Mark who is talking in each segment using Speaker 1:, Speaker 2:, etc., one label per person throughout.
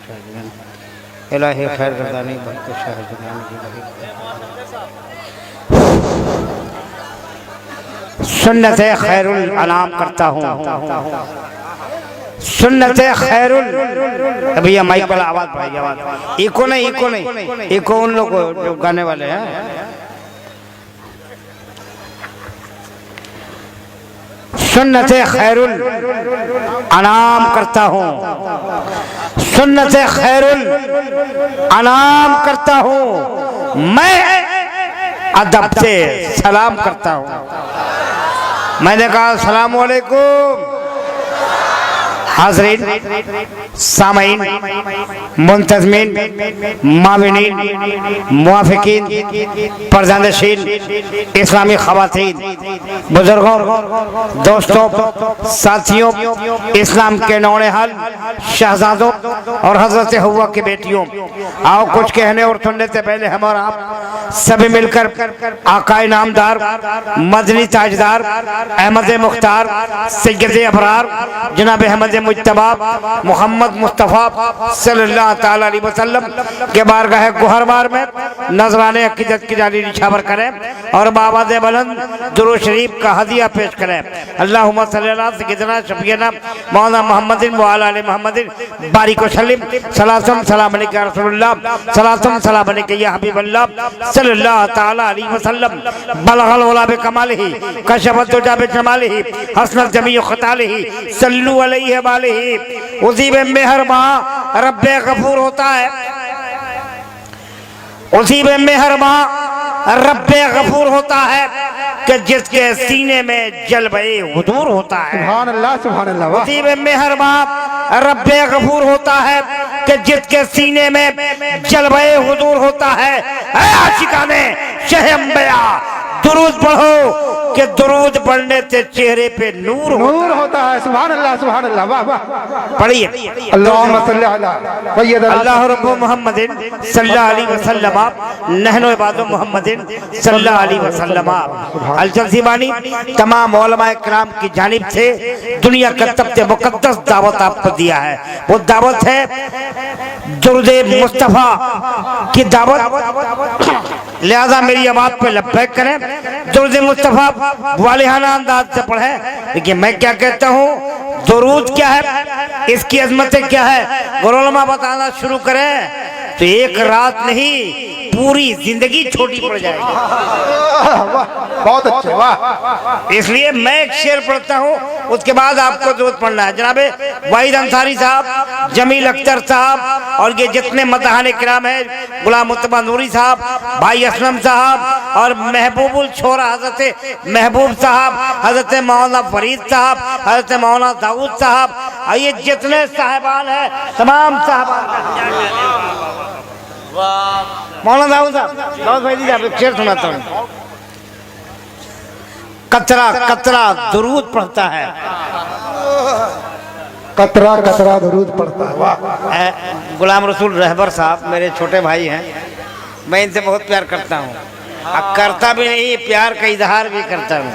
Speaker 1: इलाही खैर गर्दानी बरकत शाह जनान की सुन्नत खैरुल अनाम करता हूँ, सुन्नत खैरुल। भैया माइक वाला आवाज भाई, आवाज इको नहीं, इको नहीं, इको उन लोग जो गाने वाले हैं। सुन्नत खैरुल अनाम करता हूँ, सुन्नत खैरुल अनाम करता हूँ, मैं अदब से सलाम करता हूँ। मैंने कहा अस्सलाम वालेकुम। हाज़रीन, सामईन, मुंतज़मीन, माविनीन, मुआफ़िकीन, पर्दानशीन, इस्लामी ख़वातीन, बुजुर्गों, दोस्तों, साथियों, इस्लाम के नौनिहाल शहज़ादों और हज़रत हव्वा की बेटियों, आओ कुछ कहने और सुनने से पहले हम और आप सभी मिलकर आकाए नामदार, मदनी ताजदार, अहमद मुख्तार, सैयद अबरार, जनाब अहमद मुज्तबा मोहम्मद मुस्तफ़ा सल्लल्लाहु ताला अलैहि वसल्लम के बारगाह गुहरबार में नजराने अकीदत की जाली निछावर करें और बाबा दे बुलंद दुरूद शरीफ का हदिया पेश करें। अल्लाहुम्मा सल्ली अला सय्यिदना शफीना मौलाना मोहम्मदिन व अला आलि मोहम्मदिन बारिक व सल्लिम सलातम सलाम अलैका या रसूलल्लाह सलातम सलाम अलैका या हबीबल्लाह सल्लल्लाहु ताला अलैहि वसल्लम बलगल उला बि कमालिही कशफत दुजा बि जमालिही हसनत जमीउ खतालिही सल्लु अलैहि उसी में मेहरबान रब्बे गफूर होता है, उसी में मेहरबान रब्बे गफूर होता है कि जिसके सीने में जलवे हुजूर होता है। सुभान अल्लाह, सुभान अल्लाह। उसी में मेहरबान रब्बे गफूर होता है कि जिसके सीने में जलवे हुजूर होता है। ऐ आशिकाने शाह अंबिया दुरूद पढ़ो कि दुरूद पढ़ने से चेहरे पे नूर होता है। सुभान अल्लाह, सुभान अल्लाह। वाह वाह, पढ़िए अल्लाहुम्मा सल्ली अला सय्यदना अल्लाह रब्बु मुहम्मदिन सल्लल्लाहु अलैहि वसल्लम नहनु इबादु मुहम्मदिन सल्लल्लाहु अलैहि वसल्लम। अलचल सीबानी तमाम उलमाए किराम की जानिब से दुनिया का सबसे मुकद्दस दावत आपको दिया है। वो दावत है दुरूद मुस्तफ़ा की दावत। लिहाजा मेरी आवाज पे लब्बैक करें, दुरूद मुस्तफ़ा वालिहाना अंदाज से पढ़े। देखिए मैं क्या कहता हूँ, दुरूद क्या है, इसकी अजमतें क्या है, उलमा बताना शुरू करें तो एक रात नहीं पूरी जिंदगी छोटी पड़ जाएगी। बहुत अच्छा, वाह। इसलिए मैं एक शेर पढ़ता हूँ, उसके बाद आपको दुरूद पढ़ना है। जनाबे वाहिद अंसारी साहब, जमील अख्तर साहब और ये जितने मदहाने किराम हैं, गुलाम मुस्तफा नूरी साहब, भाई असलम साहब और महबूबुल छोरा हजरत महबूब साहब, हजरत मौलाना फरीद साहब, हजरत मौलाना दाऊद साहब, ये जितने साहिबान हैं तमाम साहिबान। मौलाना दाऊद साहब, दाऊद भाई जी आप शेर सुनाता हूँ। कतरा कतरा दुरूद पढ़ता है,
Speaker 2: कतरा कतरा दुरूद पढ़ता है। वाह।
Speaker 1: गुलाम रसूल रहबर साहब मेरे छोटे भाई हैं, मैं इनसे बहुत प्यार करता हूँ। करता भी नहीं, प्यार का इजहार भी करता हूँ।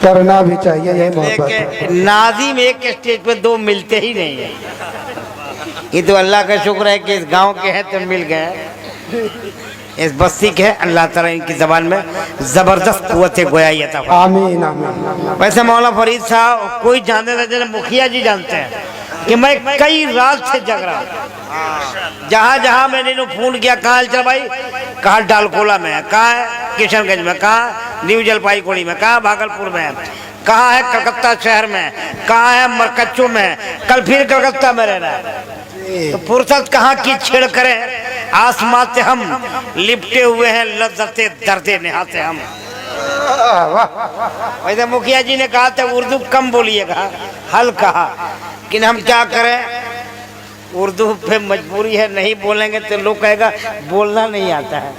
Speaker 2: करना भी चाहिए, यही मोहब्बत है।
Speaker 1: नाज़िम एक स्टेज पे दो मिलते ही नहीं है। ये तो अल्लाह का शुक्र है कि इस गांव के हैं तो मिल गए, इस बस्ती के हैं। अल्लाह ताला इनकी जबान में जबरदस्त कुव्वत गोयाई अता फरमाए।
Speaker 2: आमीन आमीन।
Speaker 1: वैसे मौलाना फरीद साहब कोई जानते नहीं, मुखिया जी जानते हैं कि मैं कई रात से जग रहा हूँ। जहाँ जहाँ मैंने फोन किया, कहाँ चल भाई, कहाँ डालकोला में है, कहाँ है किशनगंज में, कहाँ न्यू जलपाईगुड़ी में, कहाँ भागलपुर में है, कहाँ है कलकत्ता शहर में, कहाँ है मरकच्चो में, कल फिर कलकत्ता में रहना है। तो फुर्सत कहाँ की छेड़ करें, आसमां से हम लिपटे हुए हैं, लज्जते दर्दे निहाते हम। वैसे मुखिया जी ने कहा था उर्दू कम बोलिएगा, हल कहा, लेकिन हम क्या करें, उर्दू पे मजबूरी है, नहीं बोलेंगे तो लोग कहेगा बोलना नहीं आता है।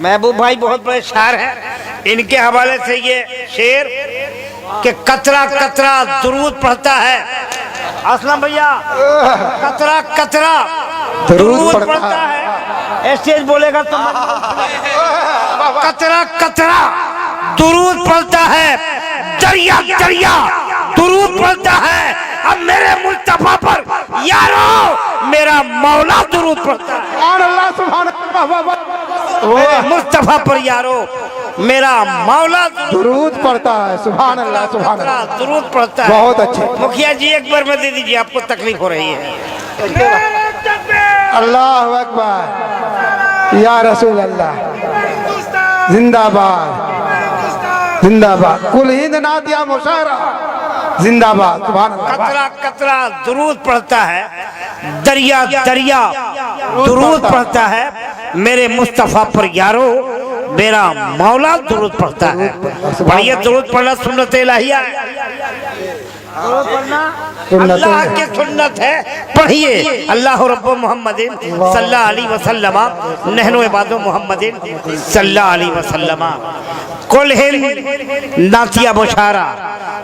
Speaker 1: महबूब भाई बहुत बड़े शायर हैं, इनके हवाले से ये शेर कि कतरा कतरा दुरूद पढ़ता है। असलम भैया, कतरा कतरा दुरूद पढ़ता है। स्टेज बोलेगा तो कतरा कतरा दुरूद पढ़ता है, दरिया दरिया दुरूद पढ़ता है। अब मेरा मौला दुरूद पढ़ता है।
Speaker 2: सुभान अल्लाह, सुभान अल्लाह।
Speaker 1: मुस्तफा पर यारो मेरा मौला
Speaker 2: दुरूद पढ़ता है। सुभान अल्लाह, सुभान अल्लाह।
Speaker 1: दुरूद पढ़ता है।
Speaker 2: बहुत अच्छे।
Speaker 1: मुखिया जी एक बार में दे दीजिए, आपको तकलीफ हो रही है।
Speaker 2: अल्लाह अकबर, या रसूल अल्लाह, जिंदाबाद जिंदाबाद। कुल हिंद नातिया मुशायरा जिंदाबाद। सुभान अल्लाह।
Speaker 1: कतरा कतरा दुरूद पढ़ता है, दरिया दरिया दुरूद पढ़ता है। मेरे मुस्तफा पर यारो मेरा मौला दुरूद पढ़ता है। पढ़िए, दुरूद पढ़ना सुन्नत इलाहिया है, अल्लाह की सुन्नत है। पढ़िए, अल्लाह रब्बु मुहम्मदिन सल्लल्लाहु अलैहि वसल्लम नहनु इबादु मुहम्मदिन सल्लल्लाहु अलैहि वसल्लम। कुल हिंद नातिया मुशायरा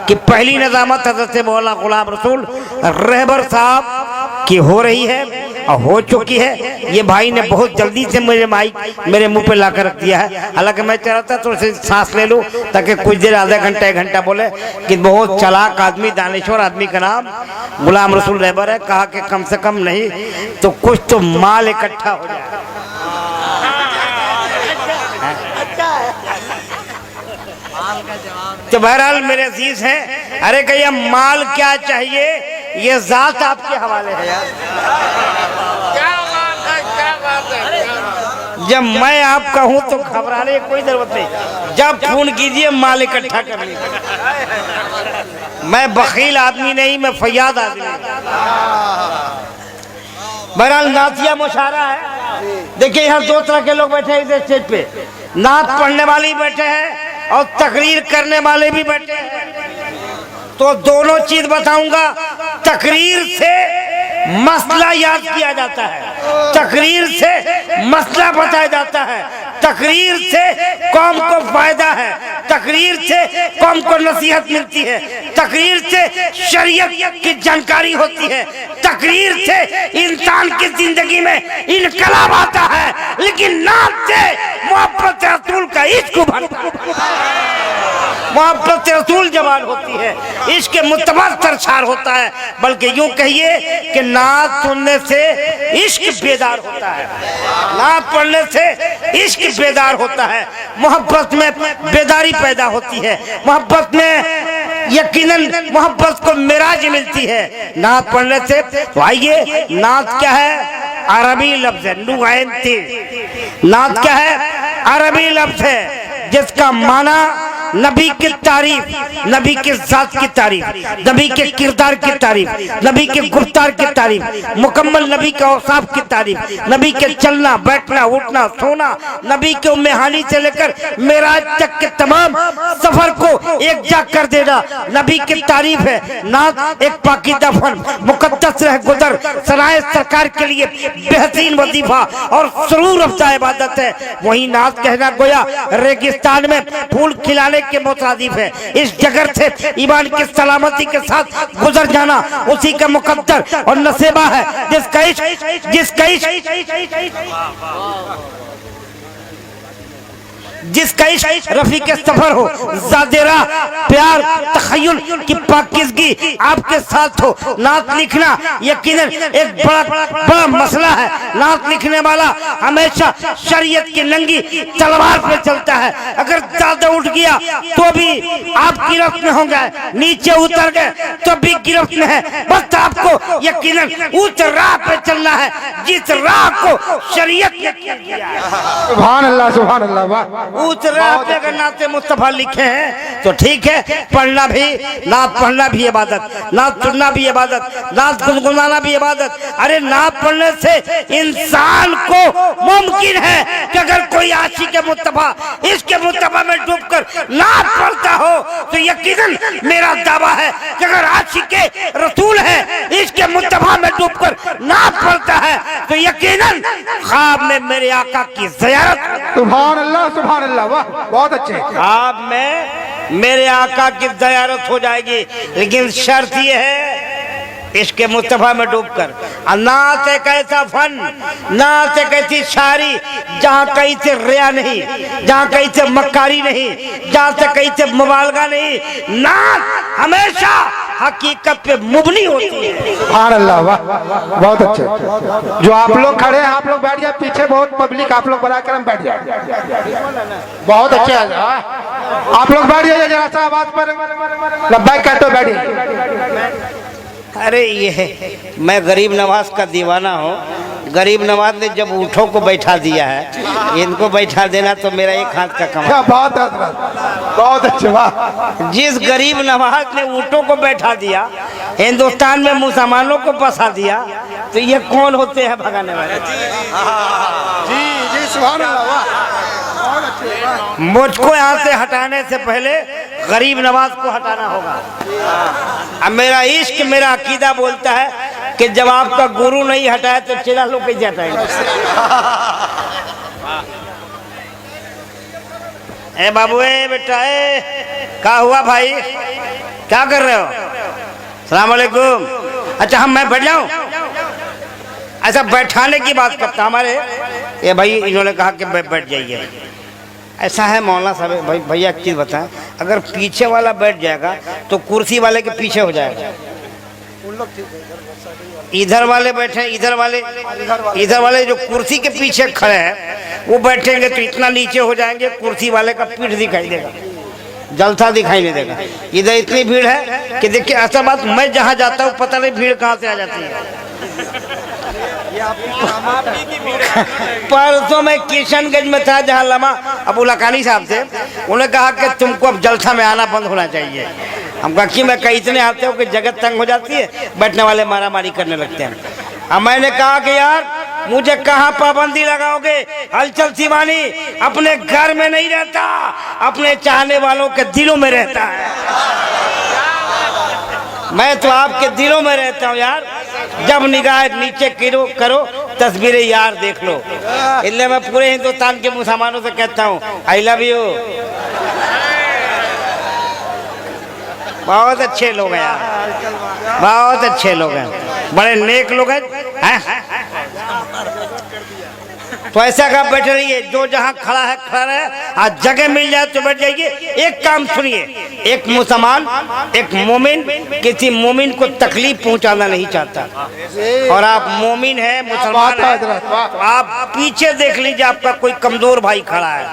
Speaker 1: की पहली नज़ामत हज़रत मौलाना गुलाम रसूल रहबर साहब की हो रही है और हो चुकी है। ये भाई ने बहुत जल्दी से मुझे माइक मेरे मुंह पे ला कर रख दिया है। हालांकि मैं चाह रहा था थोड़ी सी सांस ले लूं ताकि कुछ देर, आधा घंटा एक घंटा बोले कि बहुत चालाक आदमी, दानिश्वर आदमी का नाम गुलाम रसूल रहबर है। कहा कि कम से कम नहीं तो कुछ तो माल इकट्ठा हो जाए। तो बहरहाल मेरे अजीज हैं, अरे कहिए माल क्या चाहिए, ये जात आपके हवाले है यार। क्या बात है, क्या बात है। जब मैं आपका हूं तो घबराने की कोई जरूरत नहीं। जब फोन कीजिए माल इकट्ठा कर लीजिए। मैं बखील आदमी नहीं, मैं फयाद आदमी। बहरहाल नातिया मुशायरा है। देखिए यहाँ दो तरह के लोग बैठे हैं इस स्टेज पे, नात पढ़ने वाले बैठे हैं और तकरीर करने वाले भी बैठे हैं। तो दोनों चीज बताऊंगा। तकरीर से मसला याद किया जाता है, तकरीर से मसला बताया जाता है, तकरीर से कौम को फायदा है, तकरीर से कौम को नसीहत मिलती है, तकरीर से शरीयत की जानकारी होती है, तकरीर से इंसान की जिंदगी में इनकलाब आता है। लेकिन नात से मोहब्बत रसूल का इश्क बनता है, मोहब्बत रसूल जवान होती है, इश्क मुतबा सरशार होता है। बल्कि यूं कहिए कि नात सुनने से इश्क बेदार होता है, नात पढ़ने से इश्क बेदार होता है, मोहब्बत में बेदारी पैदा होती है, मोहब्बत में यकीनन मोहब्बत को मिराज मिलती है नात पढ़ने से। तो आइए, नात क्या है? अरबी लफ्ज है, नुगैन थे। नात क्या है? अरबी लफ्ज है जिसका माना नबी की तारीफ, नबी के जात की तारीफ, नबी के किरदार की तारीफ, नबी के गुफ्तार की तारीफ, मुकम्मल नबी के औसाफ की तारीफ, नबी के चलना बैठना उठना सोना, नबी के उम्मे हानी से लेकर मेराज तक के तमाम सफर को एक जाग कर देना नबी की तारीफ है। नात एक पाकीदा फन, मुकद्दस रह गुजर सराय सरकार के लिए बेहतरीन वजीफा और सुरूर अफ़ज़ा इबादत है। वही नात कहना गोया रेगिस्तान में फूल खिलाने के मुतादिफ है। इस जगत से ईमान की सलामती के साथ गुजर जाना उसी का मुकद्दर और नसीबा है जिसका इश्क रफी के सफर हो, ज़ादेरा प्यार तखय्युल की पाकीज़गी आपके साथ हो। नात लिखना यकीनन एक बड़ा मसला है। नात लिखने वाला हमेशा शरीयत की नंगी तलवार पे चलता है। अगर ज्यादा उठ गया तो भी आप गिरफ्त में होंगे, नीचे उतर गए तो भी गिरफ्त में है। बस आपको यकीनन उस राह पे चलना है जिस राह को शरीयत ने किया है।
Speaker 2: सुभान अल्लाह, सुभान अल्लाह।
Speaker 1: उस राह पे अगर नाते मुस्तफा लिखे हैं तो ठीक है, पढ़ना भी, नात पढ़ना भी इबादत, नात सुनना भी इबादत, नात गुनगुनाना भी इबादत। अरे नात पढ़ने से इंसान को मुमकिन है कि अगर कोई आशिक मुस्तफा इसके मुस्तफा में डूबकर नात पढ़ता हो तो यकीनन मेरा दावा है कि अगर आशिक रसूल है इसके मुस्तफा में डूबकर नात पढ़ता है तो यकीनन ख्वाब में मेरे आका की ज़ियारत।
Speaker 2: सुभान अल्लाह, सुभान अल्लाह, वाह, बहुत अच्छे।
Speaker 1: ख्वाब में मेरे आका की ज़ियारत हो जाएगी, लेकिन शर्त यह है इसके मुस्तफा में डूबकर। नात एक ऐसा फन, नात एक ऐसी शायरी जहाँ कहीं से रिया नहीं, जहाँ कहीं से मक्कारी नहीं, जहाँ से कहीं से मुबालगा नहीं। नात हमेशा हकीकत पे मुबनी होती है।
Speaker 2: सुभान अल्लाह, वाह बहुत अच्छे। जो आप लोग खड़े हैं, आप लोग बैठ जाए, पीछे बहुत पब्लिक, आप लोग बना कर हम बैठ जाए। बहुत अच्छे, आप लोग बैठ जाइए जरा सा आवाज पर लब्बैक कहते हो, बैठिए।
Speaker 1: अरे ये मैं गरीब नवाज का दीवाना हूँ। गरीब नवाज ने जब ऊँटों को बैठा दिया है, इनको बैठा देना तो मेरा एक हाथ का कमाल।
Speaker 2: क्या बात है, बहुत अच्छे, वाह।
Speaker 1: जिस गरीब नवाज ने ऊँटों को बैठा दिया, हिंदुस्तान में मुसलमानों को फंसा दिया, तो ये कौन होते हैं भगाने वाले?
Speaker 2: जी जी, सुभान अल्लाह।
Speaker 1: मुझको यहाँ से हटाने से पहले गरीब नवाज को हटाना होगा। अब मेरा इश्क, मेरा अकीदा बोलता है कि जब आपका गुरु नहीं हटाए तो चेला लोग कैसे हटाएंगे? ए बाबू, ए बेटा, ए क्या हुआ भाई, क्या कर रहे हो? सलाम अलैकुम। अच्छा, हम मैं बैठ जाऊं? ऐसा बैठाने की बात करता हमारे ये भाई, इन्होंने कहा कि बैठ जाइए। ऐसा है मौलाना साहब, भाई भैया एक चीज़ बताएं, अगर पीछे वाला बैठ जाएगा तो कुर्सी वाले के पीछे हो जाएगा। इधर वाले बैठे, इधर वाले जो कुर्सी के पीछे खड़े हैं वो बैठेंगे तो इतना नीचे हो जाएंगे, कुर्सी वाले का पीठ दिखाई देगा, जलसा दिखाई नहीं देगा। इधर इतनी भीड़ है कि देखिए, ऐसा बात, मैं जहाँ जाता हूँ पता नहीं भीड़ कहाँ से आ जाती है। परसों मैं किशनगंज में था, जहाँ लमा अबू लकानी साहब से, उन्होंने कहा कि तुमको अब जलसा में आना बंद होना चाहिए। हम कहा कि मैं कहीं इतने आते हो कि जगत तंग हो जाती है, बैठने वाले मारा मारी करने लगते हैं। अब मैंने कहा कि यार मुझे कहाँ पाबंदी लगाओगे? हलचल सिवानी अपने घर में नहीं रहता, अपने चाहने वालों के दिलों में रहता है। मैं तो आपके दिलों में रहता हूँ यार। जब निगाह नीचे करो तस्वीरें यार देख लो। इसलिए मैं पूरे हिंदुस्तान के मुसलमानों से कहता हूँ, आई लव यू। बहुत अच्छे लोग हैं यार, बहुत अच्छे लोग हैं, बड़े नेक लोग हैं। तो ऐसा का बैठे रहिए, जो जहाँ खड़ा है खड़ा रहे, आज जगह मिल जाए तो बैठ जाइए। एक काम सुनिए, एक मुसलमान, एक मोमिन किसी मोमिन को तकलीफ पहुंचाना नहीं चाहता, और आप मोमिन हैं, मुसलमान हैं, तो आप पीछे देख लीजिए, आपका कोई कमजोर भाई खड़ा है,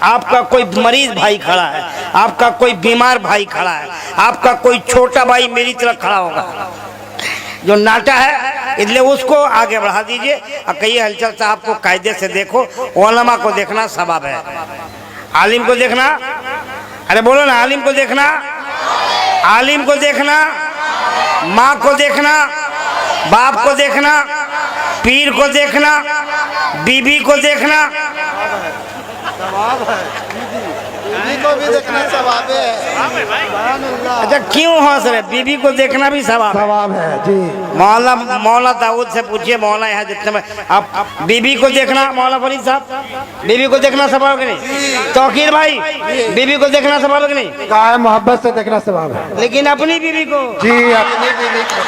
Speaker 1: आपका कोई मरीज भाई खड़ा है, आपका कोई बीमार भाई खड़ा है, आपका कोई छोटा भाई मेरी तरह खड़ा होगा जो नाटा है, इसलिए उसको आगे बढ़ा दीजिए और कहिए हलचल साहब को कायदे से देखो। उलमा को देखना सवाब है, आलिम को देखना, अरे बोलो ना, आलिम को देखना, आलिम को देखना, माँ को देखना, बाप को देखना, पीर को देखना, बीबी को देखना,
Speaker 2: बीबी को भी देखना सवाब है।
Speaker 1: अच्छा क्यों हंस रहे? बीबी को देखना भी सवाब
Speaker 2: है जी।
Speaker 1: मौला दाऊद से पूछिए, मौला यहाँ जितने में, आप बीबी को देखना, मौला फरीद साहब, बीबी को देखना सवाब कि नहीं? तौकीर भाई, बीबी को देखना सवाब कि नहीं?
Speaker 2: कहा है मोहब्बत से देखना सवाब है,
Speaker 1: लेकिन अपनी बीबी को
Speaker 2: जी, अपनी बीबी को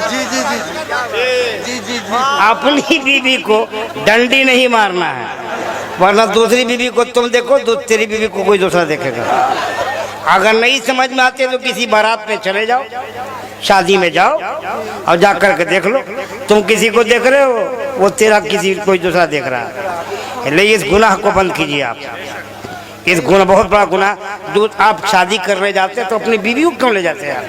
Speaker 2: जी जी जी जी जी जी,
Speaker 1: अपनी बीबी को डंडी नहीं मारना है, वरना दूसरी बीबी को तुम देखो, तेरी बीबी को कोई दूसरा देखेगा। अगर नहीं समझ में आते तो किसी बारात में चले जाओ, शादी में जाओ और जा कर के देख लो, तुम किसी को देख रहे हो, वो तेरा किसी कोई दूसरा देख रहा है। इसलिए इस गुनाह को बंद कीजिए आप, इस गुनाह, बहुत बड़ा गुनाह। आप शादी करने जाते हैं तो अपनी बीवी को क्यों ले जाते हैं आप?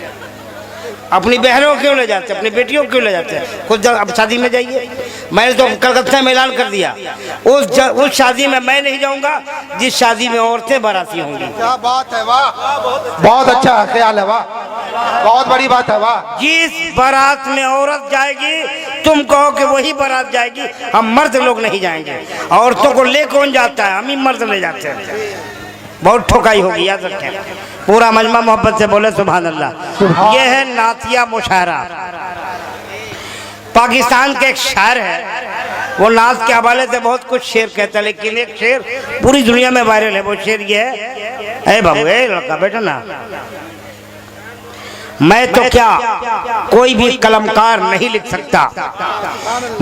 Speaker 1: अपनी बहनों को क्यों ले जाते हैं? अपनी बेटियों को क्यों ले जाते हैं? खुद अब शादी में जाइए। मैंने तो कलकत्ता में ऐलान कर दिया, उस शादी में मैं नहीं जाऊंगा जिस शादी में औरतें बाराती होंगी।
Speaker 2: क्या बात है, वाह, बहुत अच्छा ख्याल है, वाह, बहुत बड़ी बात है, वाह।
Speaker 1: जिस बारात में औरत जाएगी तुम कहो कि वही बारात जाएगी, हम मर्द लोग नहीं जाएंगे। औरतों को ले कौन जाता है? हम ही मर्द ले जाते हैं। बहुत ठोकाई होगी, याद रखें। पूरा मजमा मोहब्बत से बोले सुभान अल्लाह। ये है नातिया मुशायरा। पाकिस्तान के एक शायर है, वो नात के हवाले से बहुत कुछ शेर कहता है, लेकिन एक शेर पूरी दुनिया में वायरल है। वो शेर ये है, ए बाबू, ए लड़का बेटा ना, मैं तो क्या कोई भी कलमकार नहीं लिख सकता,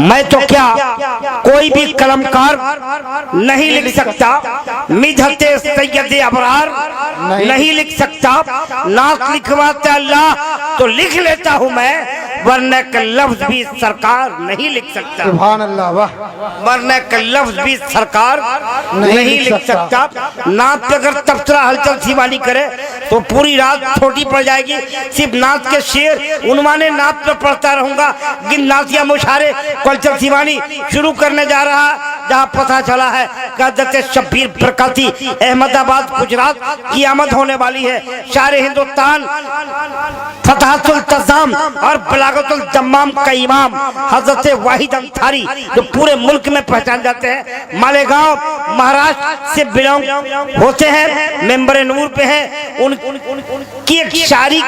Speaker 1: मैं तो क्या कोई भी कलमकार नहीं लिख सकता, मिधते सैयद अबरार नहीं लिख सकता, नात लिखवाते अल्लाह तो लिख लेता हूँ मैं, वरना का लफ्ज भी सरकार नहीं लिख सकता।
Speaker 2: सुभान अल्लाह, वाह।
Speaker 1: वरना का लफ्ज भी सरकार नहीं लिख सकता। नात पे अगर तबसरा हलचल सीवानी करे तो पूरी रात छोटी पड़ जाएगी। सिर्फ नात के शेर उन्माने नात पे पढ़ता रहूंगा। गिन नातिया मुशारे कल्चर सीवानी शुरू करने जा रहा, जहाँ पता चला है कि शब्बीर बरकाती अहमदाबाद गुजरात की आमद होने वाली है। शायर हिंदुस्तान फतहतुल तज़ाम और बलागतुल दम्माम का इमाम हजरत वाहिद अंसारी जो पूरे मुल्क में पहचान जाते हैं, मालेगांव महाराष्ट्र से बिलोंग होते हैं, मेंबर नूर पे हैं। उनकी एक शायरी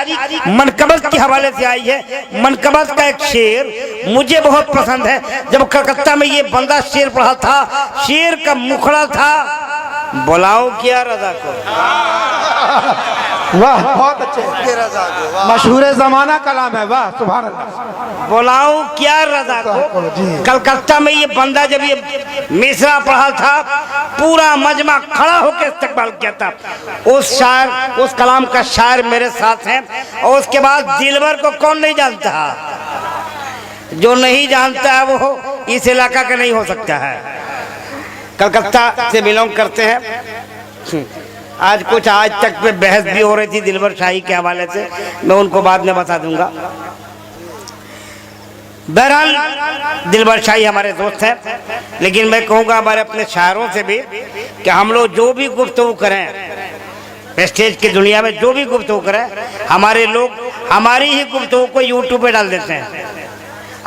Speaker 1: मनकबत के हवाले से आई है। मनकबत का एक शेर मुझे बहुत पसंद है। जब कलकत्ता में ये बंदा शेर पढ़ा था, शेर का मुखड़ा था, बुलाओ क्या रजा को।
Speaker 2: वाह, बहुत अच्छे, मशहूर जमाना कलाम है, वाह सुभान अल्लाह।
Speaker 1: बुलाओ क्या रजा को। कलकत्ता में ये बंदा जब ये मिसरा पढ़ा था, पूरा मजमा खड़ा होकर इस्तकबाल किया था। उस शायर, उस कलाम का शायर मेरे साथ हैं। और उसके बाद दिलबर को कौन नहीं जानता, जो नहीं जानता है वो इस इलाका का नहीं हो सकता है। कलकत्ता से बिलोंग करते हैं। आज तक पे बहस भी हो रही थी दिलबर शाही के हवाले से, मैं उनको बाद में बता दूंगा। बहरहाल दिलबर शाही हमारे दोस्त हैं, लेकिन मैं कहूँगा हमारे अपने शायरों से भी कि हम लोग जो भी गुफ्तगू करें स्टेज की दुनिया में, जो भी गुफ्तगू करें, हमारे लोग हमारी ही गुफ्तगू को यूट्यूब पे डाल देते हैं।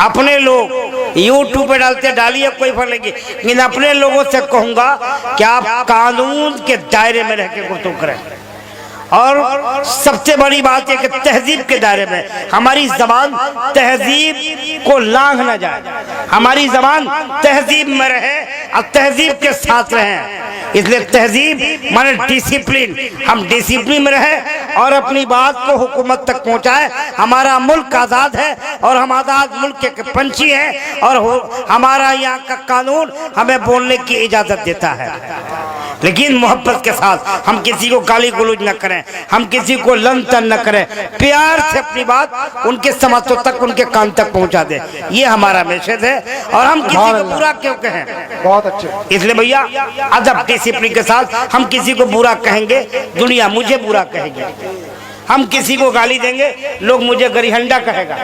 Speaker 1: अपने लोग यूट्यूब पे डालते, डालिए कोई फर्क नहीं, लेकिन अपने लोगों से कहूँगा कि आप कानून के दायरे में रह के गुफ्तगू करें। और सबसे बड़ी बात है कि तहजीब के दायरे में हमारी जबान तहजीब को लांघ ना जाए, हमारी जबान तहजीब में रहे और तहजीब के साथ रहें। इसलिए तहजीब माने डिसिप्लिन, हम डिसिप्लिन में रहे और अपनी बात को हुकूमत तक पहुंचाए। हमारा मुल्क आज़ाद है और हम आज़ाद मुल्क के पंछी हैं, और हमारा यहाँ का कानून हमें बोलने की इजाज़त देता है, लेकिन मोहब्बत के साथ। हम किसी को गाली गलौज न करें, हम किसी को लन तन न करें, प्यार से अपनी बात उनके समातों तक, उनके कान तक पहुंचा दे। ये हमारा मैसेज है, और हम किसी को बुरा क्यों कहें।
Speaker 2: बहुत अच्छे।
Speaker 1: इसलिए भैया अदब डिसिप्लिन के साथ हम किसी को बुरा कहेंगे, दुनिया मुझे बुरा कहेगी। हम किसी को गाली देंगे, लोग मुझे गरिहंडा कहेगा,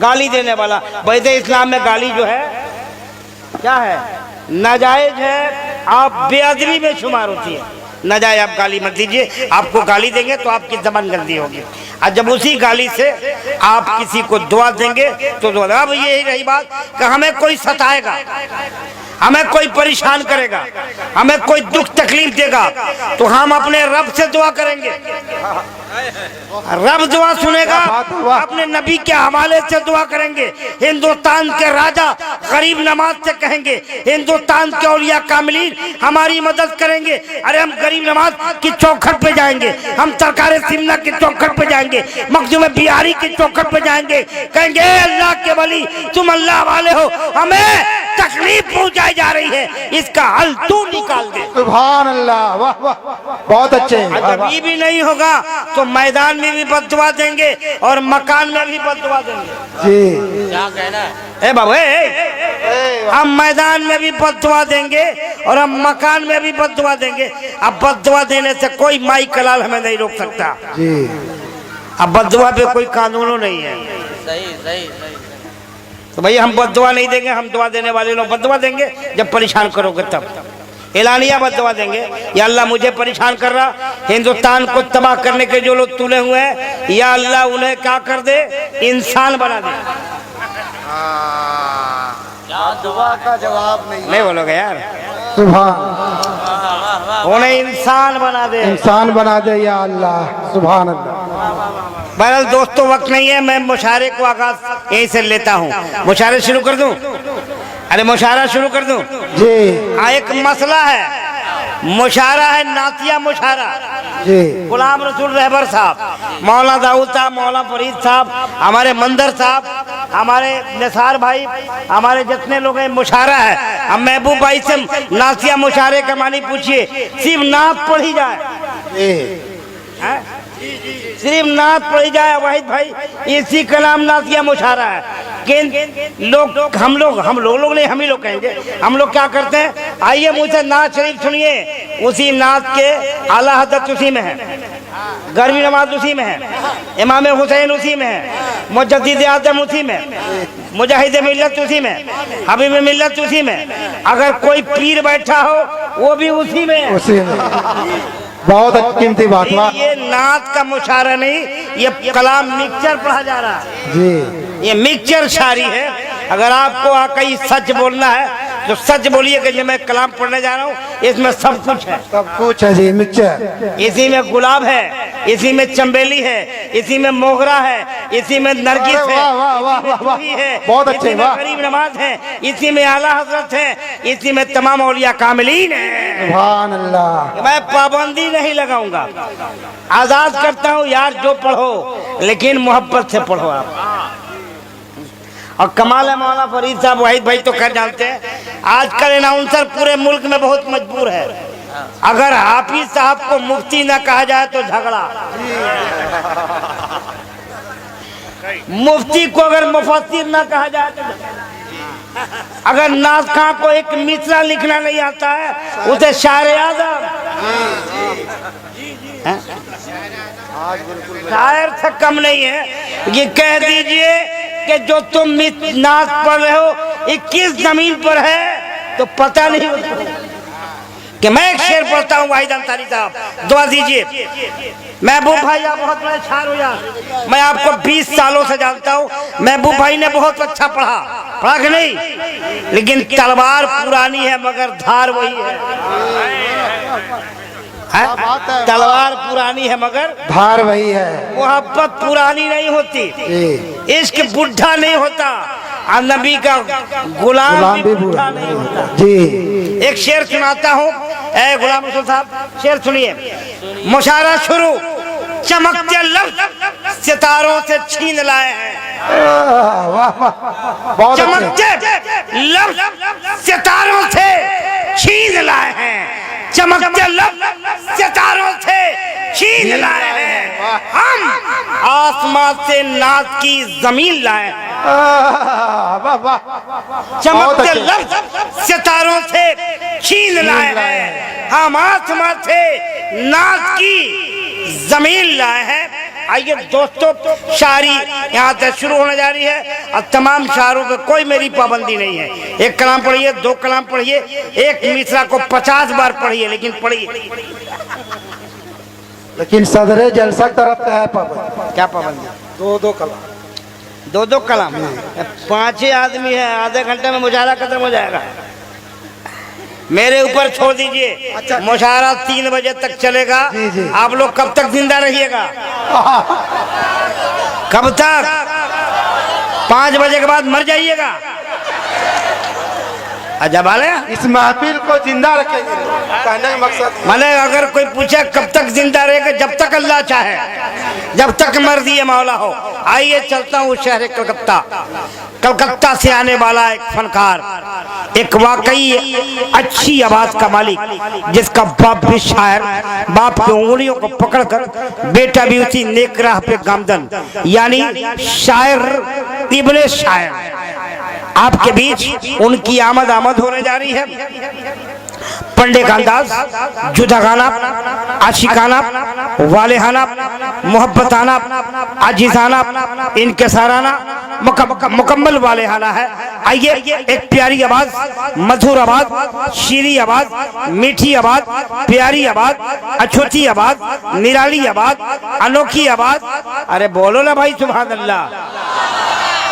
Speaker 1: गाली देने वाला। वैसे इस्लाम में गाली जो है क्या है, नाजायज है, आप बेअदबी में शुमार होती है। नाजायज आप गाली मत दीजिए, आपको गाली देंगे तो आपकी जबान गंदी होगी, और जब उसी गाली से आप किसी को दुआ देंगे तो दुआ। अब यही रही बात कि हमें कोई सताएगा, हमें कोई परेशान करेगा, हमें कोई दुख तकलीफ देगा, तो हम अपने रब से दुआ करेंगे, रब दुआ सुनेगा। अपने नबी के हवाले से दुआ करेंगे। हिंदुस्तान के राजा गरीब नवाज से कहेंगे, हिंदुस्तान के औलिया कामिलीन हमारी मदद करेंगे। अरे हम गरीब नवाज की चौखट पे जाएंगे, हम सरकार सिमना की चौखट पे जाएंगे, मखदूम बिहारी की चौखट पे जाएंगे, कहेंगे अल्लाह के वली तुम अल्लाह वाले हो, हमें तकलीफ पहुंचाई जा रही है, इसका हल तू निकाल दे।
Speaker 2: सुभान अल्लाह, वाह वाह, बहुत अच्छे।
Speaker 1: जब ये भी नहीं होगा तो मैदान में भी बद्दुआ देंगे और मकान में भी बद्दुआ देंगे।
Speaker 2: जी
Speaker 1: क्या कहना है बाबू, हम मैदान में भी बद्दुआ देंगे और हम मकान में भी बद्दुआ देंगे। अब बद्दुआ देने से कोई माई कलाल हमें नहीं रोक सकता
Speaker 2: जी।
Speaker 1: अब बद्दुआ पे कोई कानून नहीं है।
Speaker 3: सही सही सही।
Speaker 1: तो भैया हम बद्दुआ नहीं देंगे, हम दुआ देने वाले लोग बद्दुआ देंगे जब परेशान करोगे तब। एलानिया बद्दुआ देंगे, या अल्लाह मुझे परेशान कर रहा, हिंदुस्तान को तबाह करने के जो लोग तुले हुए हैं, या अल्लाह उन्हें क्या कर दे, इंसान बना दे।
Speaker 3: दुआ का जवाब
Speaker 1: नहीं बोलोगे यार,
Speaker 2: सुभान,
Speaker 1: उन्हें इंसान बना दे,
Speaker 2: इंसान बना दे या अल्लाह। सुभान अल्लाह।
Speaker 1: बहरहाल दोस्तों वक्त नहीं है, मैं मुशायरे को आगाज यहीं से लेता हूँ। मुशायरे शुरू कर दूं? अरे मुशायरा शुरू कर दूं?
Speaker 2: जी।
Speaker 1: हाँ, एक मसला है, मुशारा है नातिया मुशारा।
Speaker 2: जी
Speaker 1: गुलाम रसूल रहबर साहब, मौलाना दाऊद साहब, मौलाना फरीद साहब, हमारे मंदर साहब, हमारे निसार भाई, हमारे जितने लोग हैं, मुशारा है। अब महबूब भाई से नातिया मुशारे का मानी पूछिए, सिर्फ नात पढ़ी जाए, हैं? सिर्फ नात पढ़ी जाए वाहिद भाई, इसी का नाम नातिया मुशारा है। लोग हम लोग नहीं, हम ही लोग कहेंगे। हम लोग क्या करते हैं, आइए मुझसे नात शरीफ सुनिए, उसी नात के आला हज़रत उसी में है, गर्मी नमाज उसी में है, इमाम हुसैन उसी में है, मुजद्दिद आज़म उसी में, मुजाहिद मिल्लत उसी में, हबीब मिल्लत उसी में। अगर कोई पीर बैठा हो वो भी उसी में है।
Speaker 2: उसी में बहुत कीमती बात हुआ।
Speaker 1: ये नात का मुशारा नहीं, ये कलाम मिक्सचर पढ़ा जा रहा है
Speaker 2: जी।
Speaker 1: ये मिक्सचर शायरी है। अगर आपको कहीं सच बोलना है तो सच बोलिए कि मैं कलाम पढ़ने जा रहा हूँ, इसमें सब कुछ है,
Speaker 2: सब कुछ है जी। मिक्सचर,
Speaker 1: इसी में गुलाब है, इसी में चंबेली है, इसी में मोगरा है, इसी में नरगिस है,
Speaker 2: वाह, वाह, वाह, वाह, वाह। बहुत अच्छे,
Speaker 1: इसी में
Speaker 2: वाह।
Speaker 1: गरीब नवाज है, इसी में आला हजरत है, इसी में तमाम औलिया कामिलीन है।
Speaker 2: सुभान अल्लाह।
Speaker 1: मैं पाबंदी नहीं लगाऊंगा, आजाद करता हूँ यार, जो पढ़ो लेकिन मोहब्बत से पढ़ो आप। और कमाल है मौलाना फरीद साहब, वाहिद भाई तो खैर जानते हैं, आजकल अनाउंसर पूरे मुल्क में बहुत मजबूर है। अगर हाफिज साहब को मुफ्ती ना कहा जाए तो झगड़ा, मुफ्ती को अगर मुफस्सिर ना कहा जाए तो झगड़ा। अगर नाज़ खां को एक मिसरा लिखना नहीं आता है, उसे शायर आज़म, शायर से कम नहीं है। ये कह दीजिए कि जो तुम नात पढ़ रहे हो 21 जमीन पर है तो पता नहीं कि मैं एक शेर पढ़ता हूँ। वाहिद अंसारी साहब दुआ दीजिए। महबूब भाई आप बहुत बड़े शायर हो यार, मैं आपको 20 सालों से जानता हूँ। महबूब भाई ने बहुत अच्छा पढ़ा कि नहीं, लेकिन तलवार पुरानी है मगर धार वही है। तलवार पुरानी है मगर
Speaker 2: धार वही है।
Speaker 1: मोहब्बत पुरानी नहीं होती, इश्क बुढ़ा नहीं होता, और नबी का गुलाम भी बुढ़ा नहीं होता जी। एक शेर सुनाता हूँ, ए गुलाम रसूल साहब शेर सुनिए। मुशारा शुरू, चमकते लफ्ज़ सितारों से छीन लाए हैं, चमकते लफ्ज़ सितारों से छीन लाए हैं, चमकते लफ्ज़ सितारों से छीन लाए हैं, हम आसमां से नात की जमीन लाए हैं। चमकते लफ्ज़ सितारों से छीन लाए हैं, हम आसमां से नात की जमीन लाए हैं। आइए दोस्तों, शायरी यहाँ से शुरू होने जा रही है और तमाम शायरों पे कोई मेरी पाबंदी नहीं है। एक कलाम पढ़िए, 2 कलाम पढ़िए, एक मिसरा को 50 बार पढ़िए, लेकिन पढ़िए।
Speaker 2: लेकिन सदरे जलसा तरफ है पाबंदी।
Speaker 1: क्या पाबंदी?
Speaker 2: 2 कलाम,
Speaker 1: 2 कलाम। 5 आदमी है, आधे घंटे में मुशायरा खत्म हो जाएगा। मेरे ऊपर छोड़ दीजिए। अच्छा, मुशायरा 3 बजे तक चलेगा।
Speaker 2: जी, जी।
Speaker 1: आप लोग कब तक जिंदा रहिएगा? कब तक? 5 बजे के बाद मर जाइएगा? अजब आले,
Speaker 2: इस महफिल को जिंदा रखेंगे, कहने का मकसद।
Speaker 1: माने अगर कोई पूछे कब तक जिंदा रहेगा, जब तक अल्लाह चाहे, जब तक मर्जी मौला हो। आइए चलता हूँ शहर कलकत्ता। कलकत्ता से आने वाला एक फनकार, एक वाकई अच्छी आवाज का मालिक, जिसका बाप भी शायर, बाप की उंगलियों को पकड़कर बेटा भी उसी नेक राह पे गामजन, यानी शायर इब्ने शायर। आपके बीच उनकी आमद होने जा रही है। पंडे का अंदाज, जुदागाना, आशिकाना, वालेहाना, मोहब्बताना, आजिजाना, इनकसाराना, मुकम्मल वालेहाना है। आइए एक प्यारी आवाज, मधुर आवाज, शीरी आवाज, मीठी आवाज, प्यारी आवाज, अछूती आवाज, निराली आवाज, अनोखी आवाज। अरे बोलो ना भाई सुभान अल्लाह।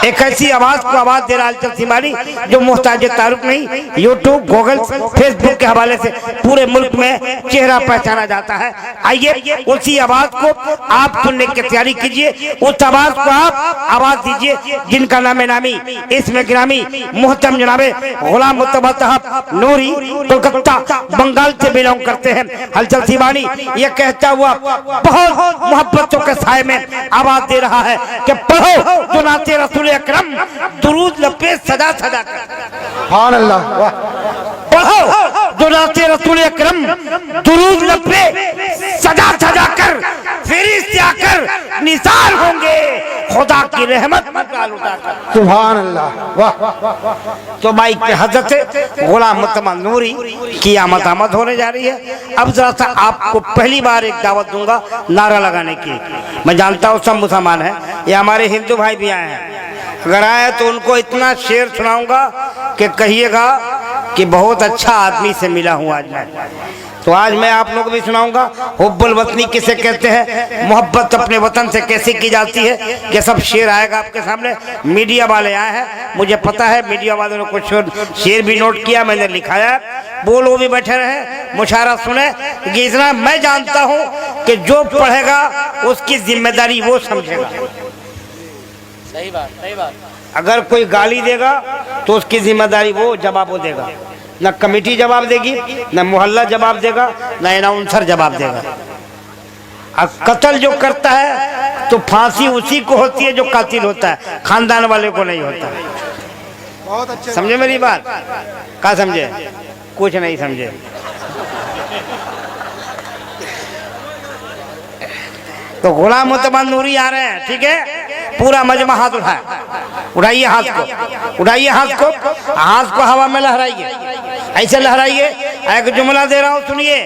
Speaker 1: एक ऐसी आवाज को आवाज दे रहा है सिमानी जो मोहताज तारुफ नहीं, यूट्यूब, गूगल, फेसबुक के हवाले से पूरे मुल्क में चेहरा पहचाना जाता है। आइए उसी आवाज को आप सुनने की तैयारी कीजिए, उस आवाज को आप आवाज दीजिए जिनका नामे नामी इसमें गिरामी मोहतरम जनाबे गुलाम मुस्तफा साहब नूरी कोलकाता बंगाल से बिलोंग करते हैं। हलचल सिमानी ये कहता हुआ बहुत मोहब्बतों के साए में आवाज दे रहा है कि पढ़ो जो नाते रसूल अकरम दुरूद लपे सदा सदा कर,
Speaker 2: सुभान अल्लाह, वाह,
Speaker 1: पढ़ो जो नाते रसूल अकरम दुरूद लपे सदा सदा कर, फरिश्ते आकर निसार होंगे खुदा की रहमत मकाल उठाकर।
Speaker 2: सुभान अल्लाह, वाह।
Speaker 1: तो भाई के हजरत गुलाम मुस्तफा नूरी की आमद होने जा रही है। अब जरा सा आपको पहली बार एक दावत दूंगा नारा लगाने की। मैं जानता हूँ सब मुसलमान हैं, ये हमारे हिंदू भाई भी आए हैं, अगर आए तो उनको इतना शेर सुनाऊंगा कि कहिएगा कि बहुत अच्छा आदमी से मिला हूँ आज मैं। तो आज मैं आप लोगों को भी सुनाऊंगा हुब्बुल वतनी किसे कहते हैं, मोहब्बत अपने वतन से कैसे की जाती है। ये सब शेर आएगा आपके सामने। मीडिया वाले आए हैं, मुझे पता है मीडिया वालों ने कुछ शेर भी नोट किया, मैंने लिखाया, बोलो भी बैठे रहे, मुशायरा सुने। कि इतना मैं जानता हूँ कि जो पढ़ेगा उसकी जिम्मेदारी वो समझेगा।
Speaker 3: सही बात, सही बात।
Speaker 1: अगर कोई गाली देगा तो उसकी जिम्मेदारी वो जवाब वो देगा, न कमेटी जवाब देगी, न मोहल्ला जवाब देगा, न अनाउंसर जवाब देगा। अब कत्ल जो करता है तो फांसी उसी को होती है जो कातिल होता है, खानदान वाले को नहीं होता।
Speaker 2: बहुत अच्छे,
Speaker 1: समझे मेरी बात? क्या समझे? कुछ नहीं समझे। तो गुलाम मुस्तफा नूरी आ रहे हैं, ठीक है? पूरा मजमा हाथ उठाए, उठाइए हाथ को, उठाइए हाथ को, हाथ को हवा में लहराइए, ऐसे लहराइए। एक जुमला दे रहा हूँ सुनिए,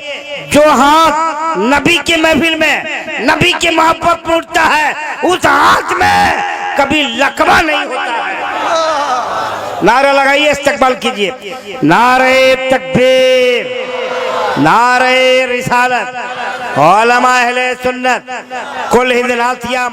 Speaker 1: जो हाथ नबी के महफिल में नबी के मोहब्बत में उठता है उस हाथ में कभी लकवा नहीं होता है। नारा लगाइए, इस्तकबाल कीजिए, नारे तकबीर, नारे रिसालत, उलमा अहले सुन्नत, कुल हिंद नासिया।